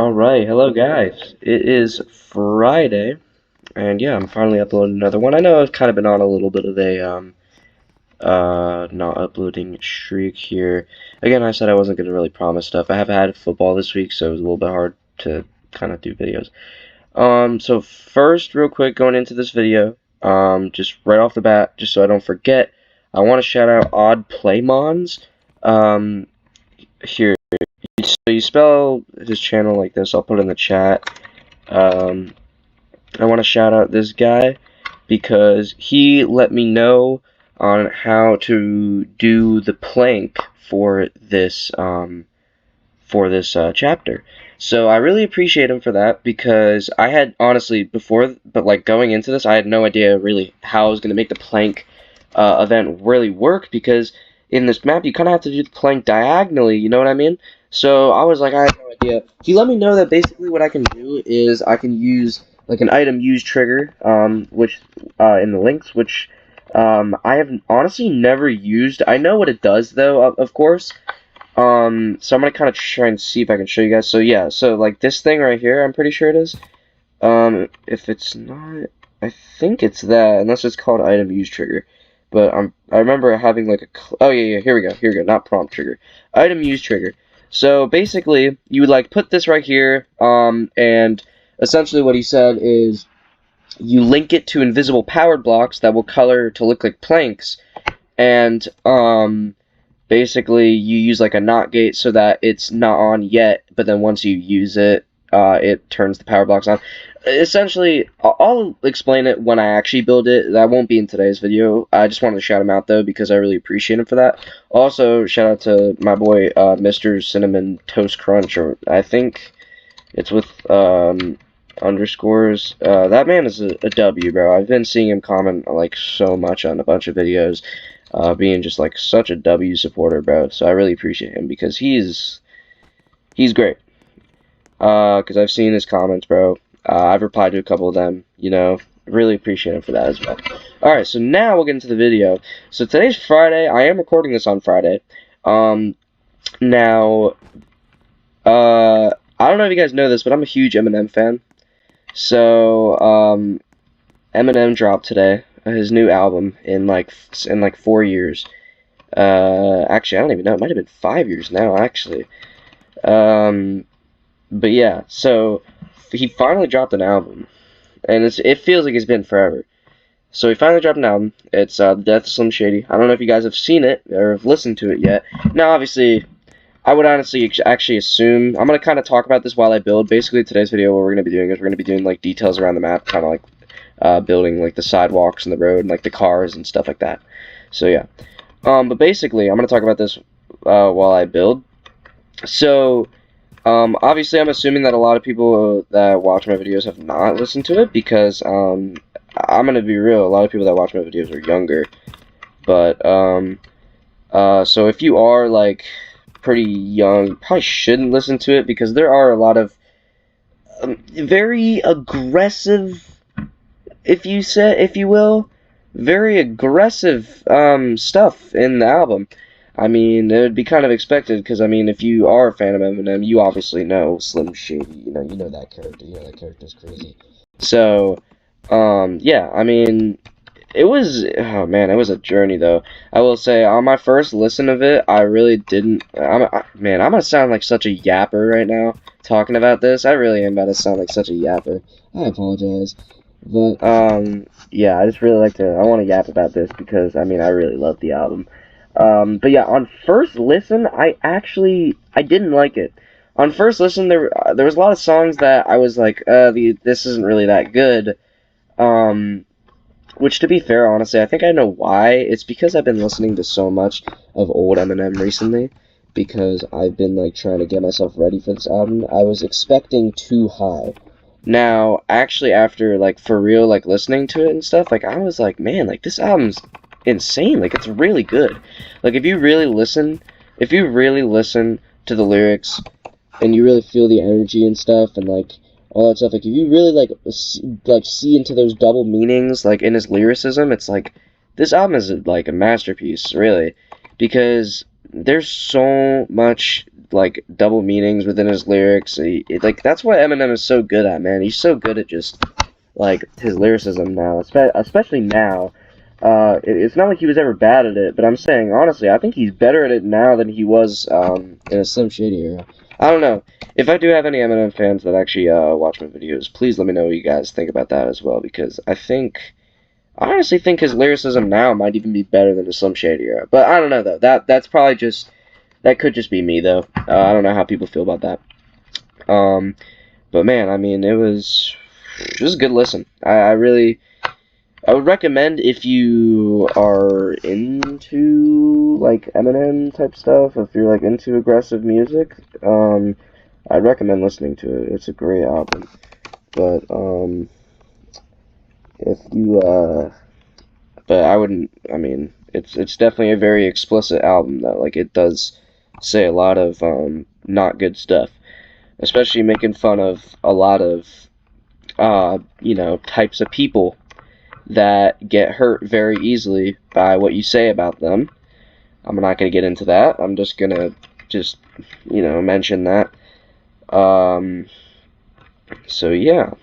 Alright, hello guys. It is Friday, and yeah, I'm finally uploading another one. I know I've kind of been on a little bit of a, not uploading streak here. Again, I said I wasn't going to really promise stuff. I have had football this week, so it was a little bit hard to kind of do videos. So first, real quick, going into this video, just right off the bat, just so I don't forget, I want to shout out Odd Playmons. Here. So you spell his channel like this. I'll put it in the chat. I want to shout out this guy because he let me know on how to do the plank for this chapter. So I really appreciate him for that because I had honestly before, but like going into this, I had no idea really how I was going to make the plank event really work because in this map you kind of have to do the plank diagonally. You know what I mean? So I was like, I had no idea. He let me know that basically what I can do is I can use like an item use trigger, which in the links, which I have honestly never used. I know what it does though, of course. So I'm gonna kind of try and see if I can show you guys. So yeah, so like this thing right here, I'm pretty sure it is. If it's not, I think it's that, unless it's called item use trigger. But I remember having like a, oh yeah, here we go, not prompt trigger, item use trigger. So basically, you would like put this right here, and essentially what he said is you link it to invisible powered blocks that will color to look like planks, and basically you use like a not gate so that it's not on yet, but then once you use it, it turns the power blocks on. Essentially, I'll explain it when I actually build it. That won't be in today's video. I just wanted to shout him out, though, because I really appreciate him for that. Also, shout out to my boy, Mr. Cinnamon Toast Crunch, or I think it's with, underscores. That man is a W, bro. I've been seeing him comment, like, so much on a bunch of videos, being just, like, such a W supporter, bro. So I really appreciate him, because he's great. Because I've seen his comments, bro. I've replied to a couple of them, you know, really appreciate him for that as well. Alright, so now we'll get into the video. So today's Friday, I am recording this on Friday. Now, I don't know if you guys know this, but I'm a huge Eminem fan. So, Eminem dropped today, his new album, in like 4 years. Actually, I don't even know, it might have been 5 years now, actually. But yeah, so he finally dropped an album, and it feels like it's been forever. So he finally dropped an album. It's The Death of Slim Shady. I don't know if you guys have seen it or have listened to it yet. Now, obviously, I would honestly actually assume I'm gonna kind of talk about this while I build. Basically, today's video, what we're gonna be doing is we're gonna be doing like details around the map, kind of like building like the sidewalks and the road, and like the cars and stuff like that. So yeah, but basically, I'm gonna talk about this while I build. So. Obviously, I'm assuming that a lot of people that watch my videos have not listened to it because, I'm gonna be real, a lot of people that watch my videos are younger. But, so if you are, like, pretty young, you probably shouldn't listen to it because there are a lot of, very aggressive, if you will, very aggressive, stuff in the album. I mean, it would be kind of expected, because, I mean, if you are a fan of Eminem, you obviously know Slim Shady, you know that character, that character's crazy. So, yeah, I mean, it was, oh man, it was a journey, though. I will say, on my first listen of it, I really didn't, man, I'm gonna sound like such a yapper right now, talking about this. I really am about to sound like such a yapper. I apologize. But, yeah, I just really I want to yap about this, because, I mean, I really love the album. But yeah, on first listen, I didn't like it. On first listen, there was a lot of songs that I was like, this isn't really that good. Which to be fair, honestly, I think I know why. It's because I've been listening to so much of old Eminem recently, because I've been, like, trying to get myself ready for this album. I was expecting too high. Now, actually, after, like, for real, like, listening to it and stuff, like, I was like, man, like, this album's insane. Like, it's really good. Like, if you really listen to the lyrics and you really feel the energy and stuff and like all that stuff, like if you really like see into those double meanings like in his lyricism, it's like this album is like a masterpiece, really, because there's so much like double meanings within his lyrics. Like that's what Eminem is so good at, man. He's so good at just like his lyricism now, especially now. It's not like he was ever bad at it, but I'm saying honestly, I think he's better at it now than he was in a Slim Shady era. I don't know. If I do have any Eminem fans that actually watch my videos, please let me know what you guys think about that as well, because I honestly think his lyricism now might even be better than the Slim Shady era. But I don't know though. That's probably just that could just be me though. I don't know how people feel about that. But man, I mean, it was a good listen. I would recommend if you are into like Eminem type stuff, if you're like into aggressive music, I'd recommend listening to it. It's a great album. But if you but I wouldn't. I mean, it's definitely a very explicit album though. Like it does say a lot of not good stuff, especially making fun of a lot of types of people that get hurt very easily by what you say about them. I'm not going to get into that. I'm just going to mention that. So yeah,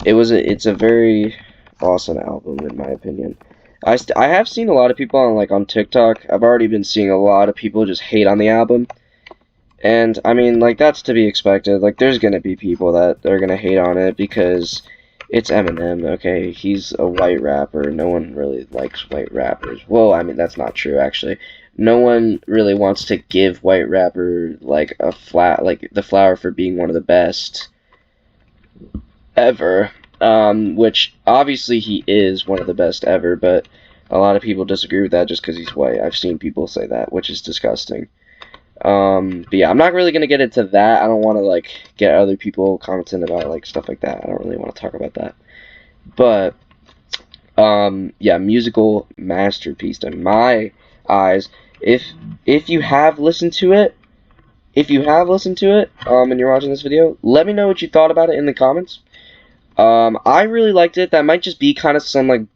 it's a very awesome album in my opinion. I have seen a lot of people on TikTok. I've already been seeing a lot of people just hate on the album. And I mean, like, that's to be expected. Like, there's going to be people that are going to hate on it because it's Eminem, okay? He's a white rapper. No one really likes white rappers. Well, I mean, that's not true, actually. No one really wants to give white rapper, like, the flower for being one of the best ever. Which, obviously, he is one of the best ever, but a lot of people disagree with that just because he's white. I've seen people say that, which is disgusting. But yeah, I'm not really gonna get into that. I don't want to get other people commenting about stuff like that. I don't really want to talk about that. But yeah, musical masterpiece in my eyes. If you have listened to it, and you're watching this video, let me know what you thought about it in the comments. I really liked it. That might just be kind of some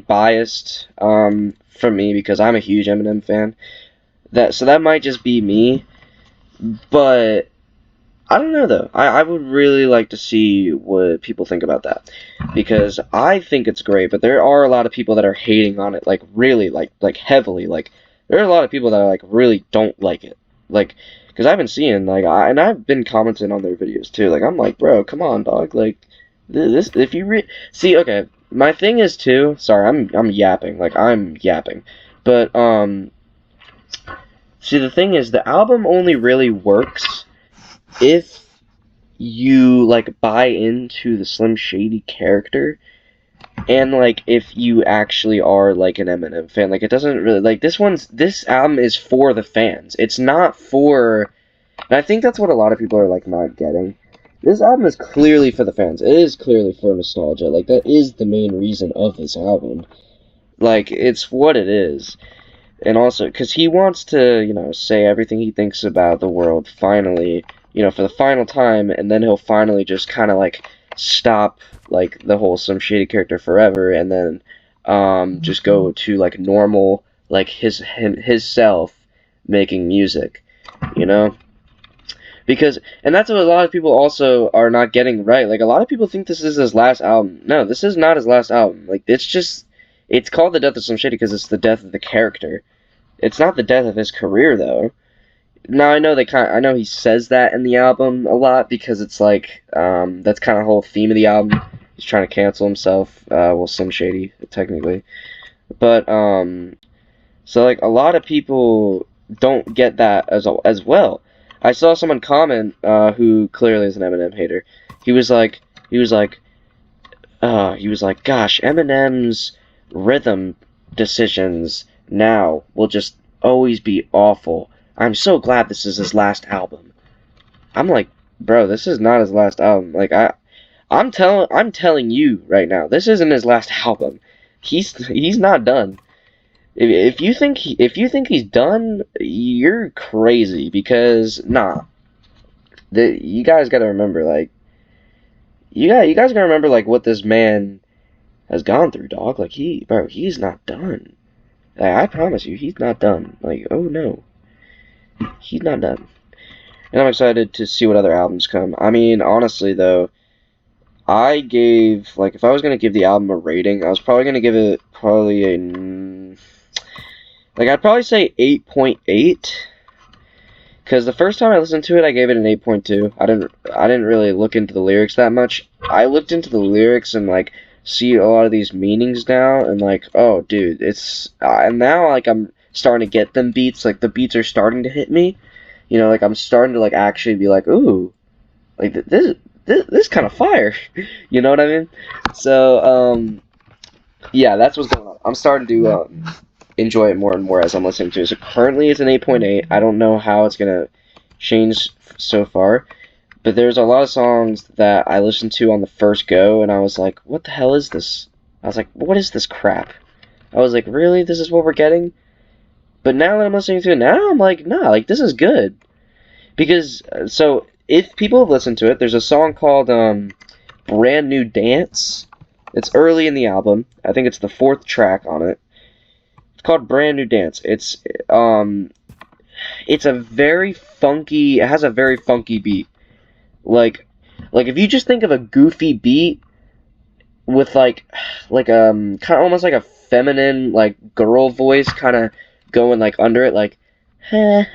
biased from me because I'm a huge Eminem fan. So that might just be me, but I don't know though. I would really like to see what people think about that because I think it's great, but there are a lot of people that are hating on it really heavily. There are a lot of people that really don't like it. Because I've been seeing and I've been commenting on their videos too. I'm like, bro, come on, dog. This if you see, okay, my thing is too. Sorry, I'm yapping. I'm yapping, but see, the thing is, the album only really works if you, buy into the Slim Shady character, and, if you actually are, an Eminem fan. It doesn't really, this album is for the fans. It's not for, and I think that's what a lot of people are, not getting. This album is clearly for the fans. It is clearly for nostalgia. That is the main reason of this album. It's what it is. And also, because he wants to, say everything he thinks about the world finally, for the final time, and then he'll finally just kind of, stop, the whole Slim Shady character forever, and then, just go to, normal, his self making music, Because, and that's what a lot of people also are not getting right. A lot of people think this is his last album. No, this is not his last album. It's called The Death of Slim Shady because it's the death of the character. It's not the death of his career, though. Now, I know he says that in the album a lot because it's that's kind of the whole theme of the album. He's trying to cancel himself. Slim Shady, technically. But, so, a lot of people don't get that as well. I saw someone comment, who clearly is an Eminem hater. He was like, gosh, Eminem's rhythm decisions now will just always be awful. I'm so glad this is his last album. I'm like, bro, this is not his last album. I'm telling you right now, this isn't his last album. He's not done. If you think he's done, you're crazy because you guys got to remember you guys got to remember what this man has gone through, dog. He's not done. I promise you, he's not done. Oh no, he's not done. and I'm excited to see what other albums come. I mean, honestly though, I gave, like, if I was gonna give the album a rating, I was probably gonna give it probably a, like, I'd probably say 8.8. Because the first time I listened to it, I gave it an 8.2. I didn't really look into the lyrics that much. I looked into the lyrics and like see a lot of these meanings now, and like, oh, dude, it's and now like I'm starting to get them beats. Like the beats are starting to hit me. You know, like I'm starting to like actually be like, ooh, like this kind of fire. You know what I mean? So yeah, that's what's going on. I'm starting to enjoy it more and more as I'm listening to it. So currently it's an 8.8. I don't know how it's gonna change so far, but there's a lot of songs that I listened to on the first go, and I was like, what the hell is this? I was like, what is this crap? I was like, really? This is what we're getting? But now that I'm listening to it now, I'm like, nah, like, this is good. Because, so, if people have listened to it, there's a song called, Brand New Dance. It's early in the album. I think it's the 4th track on it. It's called Brand New Dance. It's a very funky, it has a very funky beat. Like if you just think of a goofy beat with kind of almost like a feminine like girl voice kind of going like under it, like you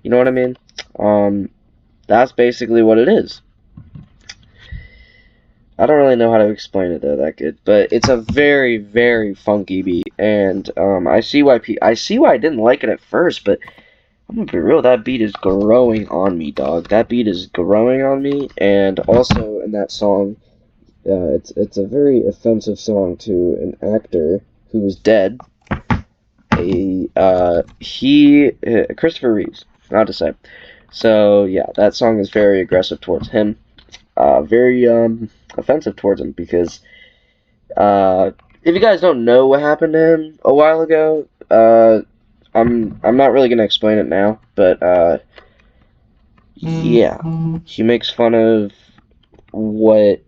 know what I mean? That's basically what it is. I don't really know how to explain it though that good, but it's a very, very funky beat, and I see why I didn't like it at first, but I'm gonna be real, that beat is growing on me, dog. That beat is growing on me, and also in that song, it's a very offensive song to an actor who is dead. Christopher Reeves, not to say. So yeah, that song is very aggressive towards him, very offensive towards him because if you guys don't know what happened to him a while ago, I'm not really gonna explain it now, but yeah, he makes fun of what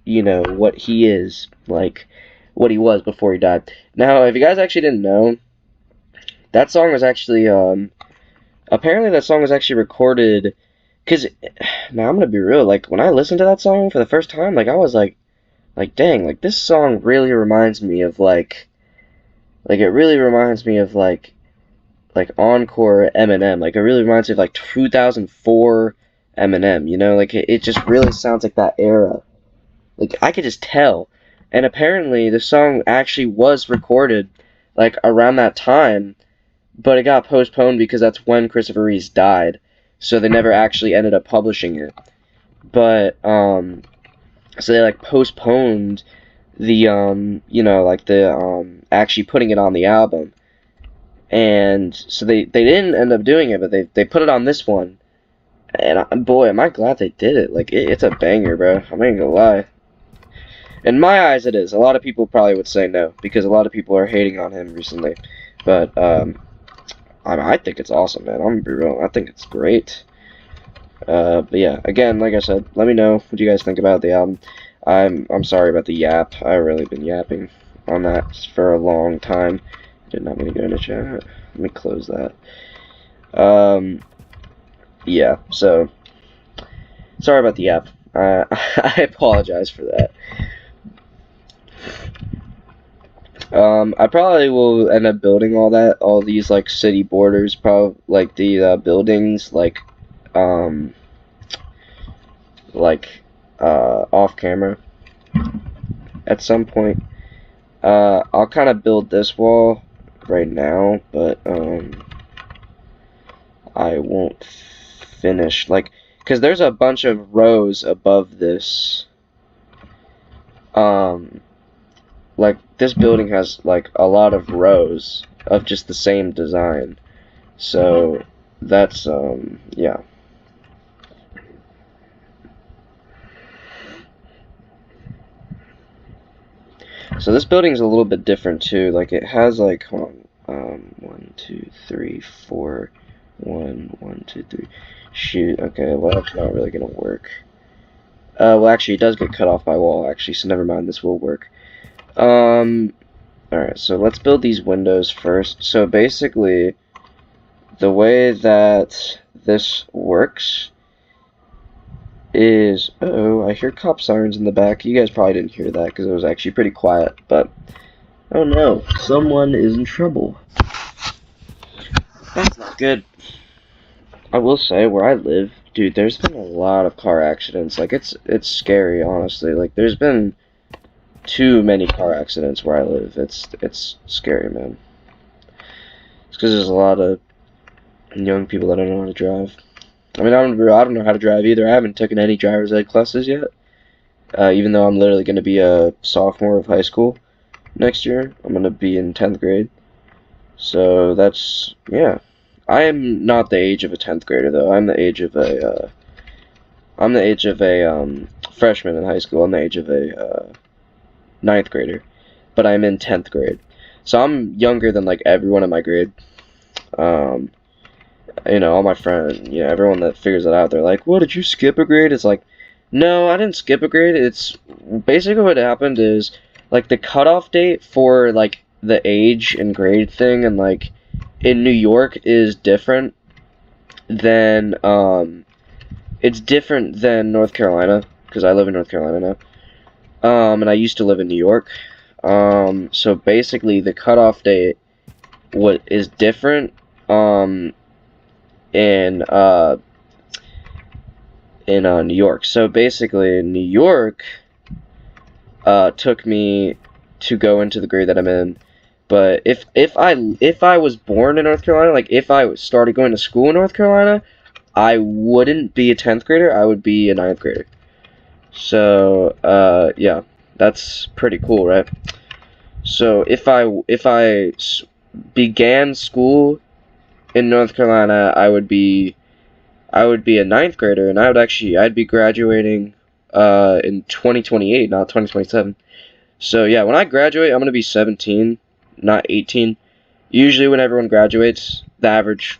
what he is, like what he was before he died. Now, if you guys actually didn't know, that song was actually apparently that song was actually recorded. Cause now I'm gonna be real, like when I listened to that song for the first time, like I was like dang, like this song really reminds me of it really reminds me of like Encore Eminem. Like it really reminds me of like 2004 Eminem, you know? Like it just really sounds like that era. Like I could just tell. And apparently the song actually was recorded like around that time, but it got postponed because that's when Christopher Reeves died. So they never actually ended up publishing it. But so they like postponed the actually putting it on the album. And so they didn't end up doing it, but they put it on this one. And boy, am I glad they did it. Like it's a banger, bro. I'm not gonna lie. In my eyes, it is. A lot of people probably would say no because a lot of people are hating on him recently. But I think it's awesome, man. I'm gonna be real. I think it's great. But yeah, again, like I said, let me know what you guys think about the album. I'm sorry about the yap. I've really been yapping on that for a long time. Did not mean to go into chat. Let me close that. Yeah, so sorry about the yap. I apologize for that. I probably will end up building all these like city borders, probably like the buildings, off camera at some point. I'll kind of build this wall right now, but I won't finish because there's a bunch of rows above this. Like this building has like a lot of rows of just the same design, so that's yeah. So this building's a little bit different too. Like it has like 1, 2, 3, 4, 1, 2, 3. Shoot. Okay. Well, that's not really gonna work. Well, actually, it does get cut off by wall. Actually, so never mind. This will work. Alright, so let's build these windows first. So basically, the way that this works is, oh, I hear cop sirens in the back. You guys probably didn't hear that because it was actually pretty quiet, but oh no, someone is in trouble. That's not good. I will say, where I live, dude, there's been a lot of car accidents. Like, it's scary, honestly. Like, there's been too many car accidents where I live. It's scary, man. It's because there's a lot of young people that don't know how to drive. I mean, I don't know how to drive either. I haven't taken any driver's ed classes yet. Even though I'm literally going to be a sophomore of high school next year. I'm going to be in 10th grade. So that's, yeah. I am not the age of a 10th grader, though. I'm the age of a freshman in high school. I'm the age of a 9th grader. But I'm in 10th grade. So I'm younger than, like, everyone in my grade. All my friends, everyone that figures it out, they're like, "What, did you skip a grade?" It's like, no, I didn't skip a grade. It's basically what happened is, like, the cutoff date for, like, the age and grade thing, and, like, in New York is different than, it's different than North Carolina, because I live in North Carolina now, and I used to live in New York, so basically the cutoff date is different, in New York. So basically, New York took me to go into the grade that I'm in. But if I was born in North Carolina, like if I started going to school in North Carolina, I wouldn't be a 10th grader. I would be a 9th grader. So yeah, that's pretty cool, right? So if I began school in North Carolina, I would be a 9th grader, and I'd be graduating in 2028, not 2027. So yeah, when I graduate, I'm gonna be 17, not 18. Usually, when everyone graduates, the average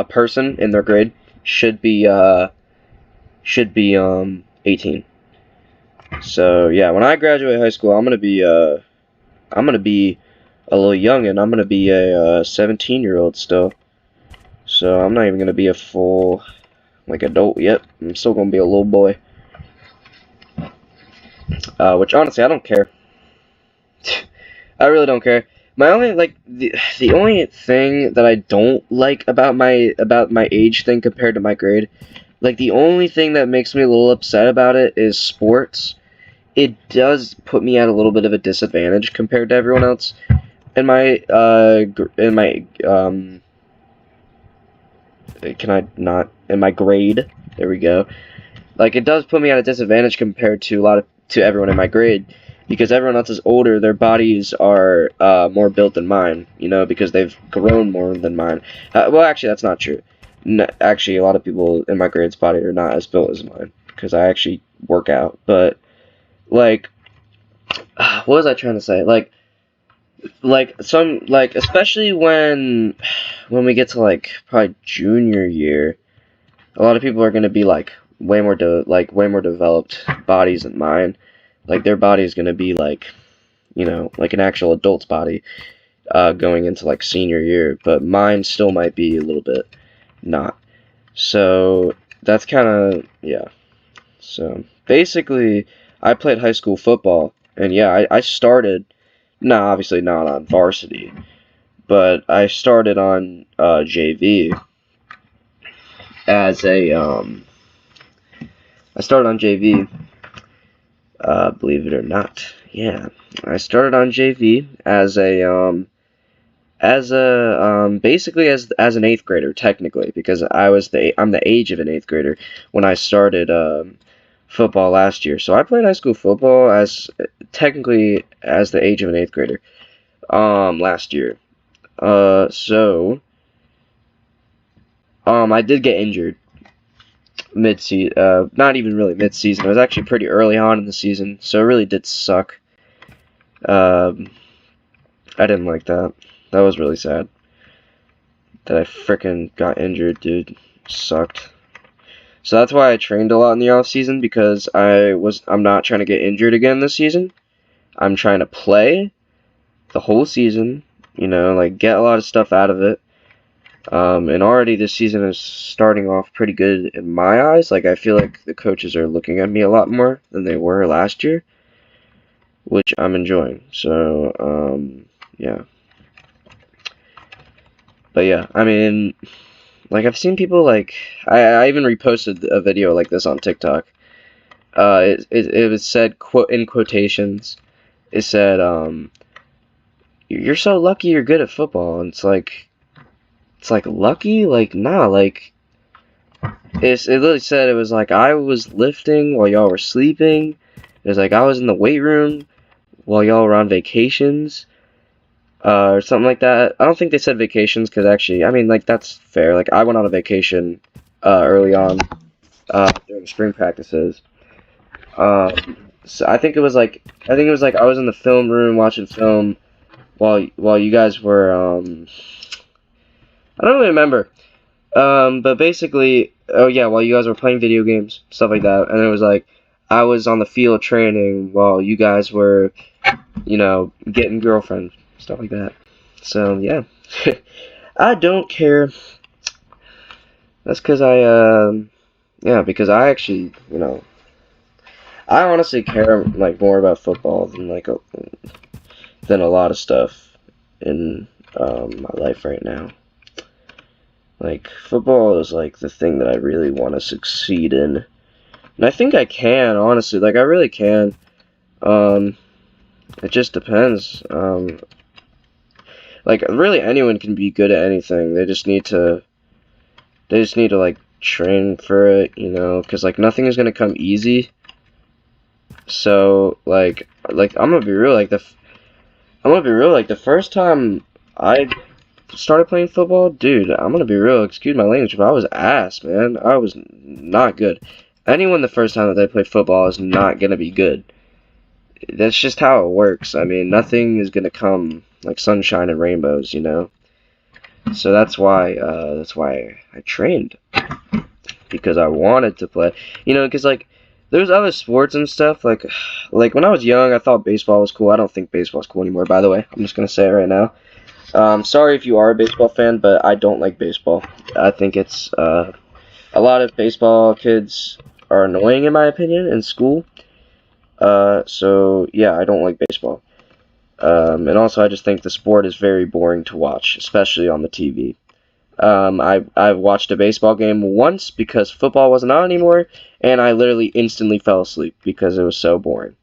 person in their grade should be 18. So yeah, when I graduate high school, I'm gonna be a little young, and I'm gonna be a 17-year-old still. So I'm not even gonna be a full adult yet. I'm still gonna be a little boy. Which honestly I don't care. I really don't care. My only the only thing that I don't like about my age thing compared to my grade, like the only thing that makes me a little upset about it is sports. It does put me at a little bit of a disadvantage compared to everyone else in my can I not in my grade. There we go. Like, it does put me at a disadvantage compared to everyone in my grade, because everyone else is older. Their bodies are more built than mine, because they've grown more than mine. Well, actually, that's not true. Actually, a lot of people in my grade's body are not as built as mine, because I actually work out. But, like, what was I trying to say? Especially when we get to, probably junior year, a lot of people are going to be, way more developed bodies than mine. Like, their body is going to be, like an actual adult's body, going into, senior year. But mine still might be a little bit not. So, that's kind of, yeah. So, basically, I played high school football, and yeah, I started, obviously not on varsity, but I started on JV as a, believe it or not. Yeah, I started on JV as basically as an 8th grader, technically, because I'm the age of an 8th grader when I started football last year. So I played high school football technically as the age of an 8th grader last year. I did get injured mid-season, not even really mid-season. It was actually pretty early on in the season, so it really did suck. I didn't like that. That was really sad. That I frickin' got injured, dude. Sucked. So that's why I trained a lot in the off season, because I'm not trying to get injured again this season. I'm trying to play the whole season, get a lot of stuff out of it. And already this season is starting off pretty good in my eyes. Like, I feel like the coaches are looking at me a lot more than they were last year, which I'm enjoying. So, yeah. But yeah, I mean, like, I've seen people, like, I even reposted a video like this on TikTok. It was said, quote, in quotations, it said, you're so lucky you're good at football. And it's like lucky? Like, nah, like, it literally said, it was like, I was lifting while y'all were sleeping. It was like, I was in the weight room while y'all were on vacations. Or something like that. I don't think they said vacations, because actually, I mean, like, that's fair. Like, I went on a vacation, early on, during spring practices. So I think it was like, I was in the film room watching film while you guys were, I don't really remember. But basically, oh yeah, while you guys were playing video games, stuff like that, and it was like, I was on the field training while you guys were, getting girlfriend, stuff like that. So, yeah. I don't care. That's because yeah, because I actually, I honestly care, like, more about football than, like, than a lot of stuff in, my life right now. Like, football is, like, the thing that I really want to succeed in. And I think I can, honestly. Like, I really can. It just depends. Like, really anyone can be good at anything. They just need to, like, train for it, because, like, nothing is going to come easy. So, like, I'm going to be real, like, the first time I started playing football, dude, I'm going to be real, excuse my language, but I was ass, man. I was not good. Anyone the first time that they play football is not going to be good. That's just how it works. I mean, nothing is going to come like sunshine and rainbows, So that's why I trained, because I wanted to play, because, like, there's other sports and stuff, like when I was young, I thought baseball was cool. I don't think baseball's cool anymore, by the way. I'm just gonna say it right now. Sorry if you are a baseball fan, but I don't like baseball. I think it's, a lot of baseball kids are annoying, in my opinion, in school. So, yeah, I don't like baseball. And also, I just think the sport is very boring to watch, especially on the TV. I watched a baseball game once because football wasn't on anymore, and I literally instantly fell asleep because it was so boring.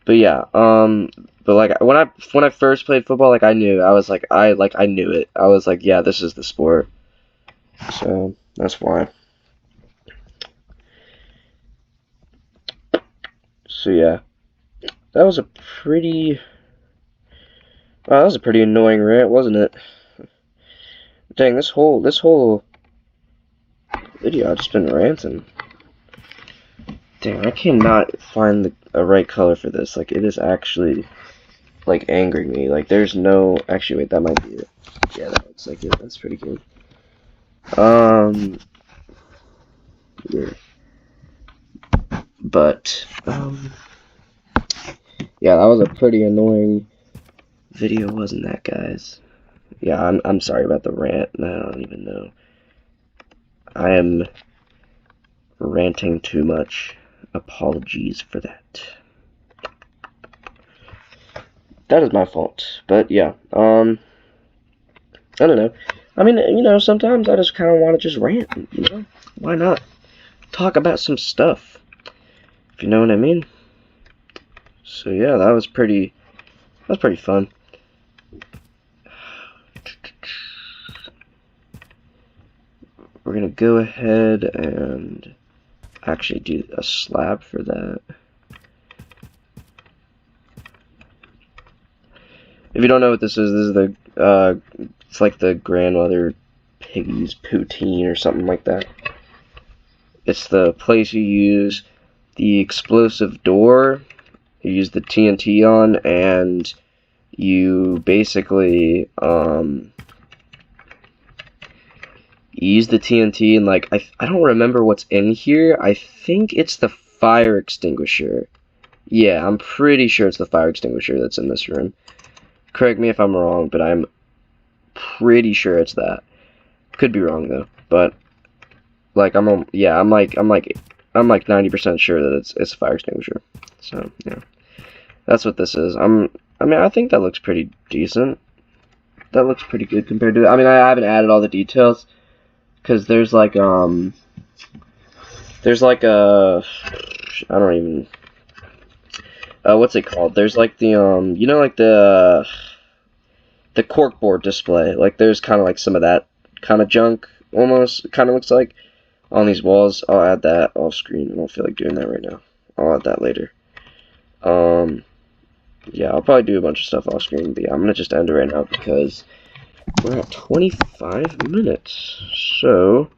But yeah, but like when I first played football, like I knew, I knew it. I was like, yeah, this is the sport. So that's why. So yeah, that was a pretty. Wow, that was a pretty annoying rant, wasn't it? Dang, this whole video I've just been ranting. Dang, I cannot find a right color for this. Like, it is actually, like, angering me. Like, there's no... Actually, wait, that might be it. Yeah, that looks like it. That's pretty good. Yeah. But, yeah, that was a pretty annoying video, wasn't that, guys? Yeah, I'm sorry about the rant. I don't even know. I am ranting too much. Apologies for that. That is my fault. But yeah, I don't know. I mean, sometimes I just kind of want to just rant, Why not? Talk about some stuff, if you know what I mean. So yeah, that was pretty fun. We're gonna go ahead and actually do a slab for that. If you don't know what this is the, it's like the grandmother Piggy's poutine or something like that. It's the place you use the explosive door, you use the TNT on, and you basically, you use the TNT, and, like, I don't remember what's in here. I think it's the fire extinguisher. Yeah, I'm pretty sure it's the fire extinguisher that's in this room. Correct me if I'm wrong, but I'm pretty sure it's that. Could be wrong though, but like I'm 90% sure that it's a fire extinguisher. So yeah, that's what this is. I mean, I think that looks pretty decent. That looks pretty good compared to. I mean, I haven't added all the details because there's like a I don't even what's it called? There's like the you know, like the corkboard display. Like there's kind of like some of that kind of junk almost. It kind of looks like on these walls. I'll add that off screen. I don't feel like doing that right now. I'll add that later. Yeah, I'll probably do a bunch of stuff off screen, but yeah, I'm gonna just end it right now because we're at 25 minutes. So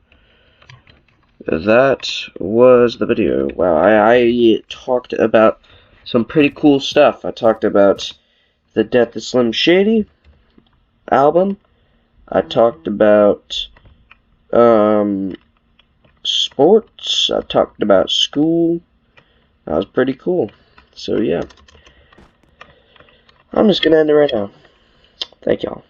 that was the video. Wow, I talked about some pretty cool stuff. I talked about the Death of Slim Shady album. I talked about sports. I talked about school. That was pretty cool. So yeah, I'm just gonna end it right now. Thank y'all.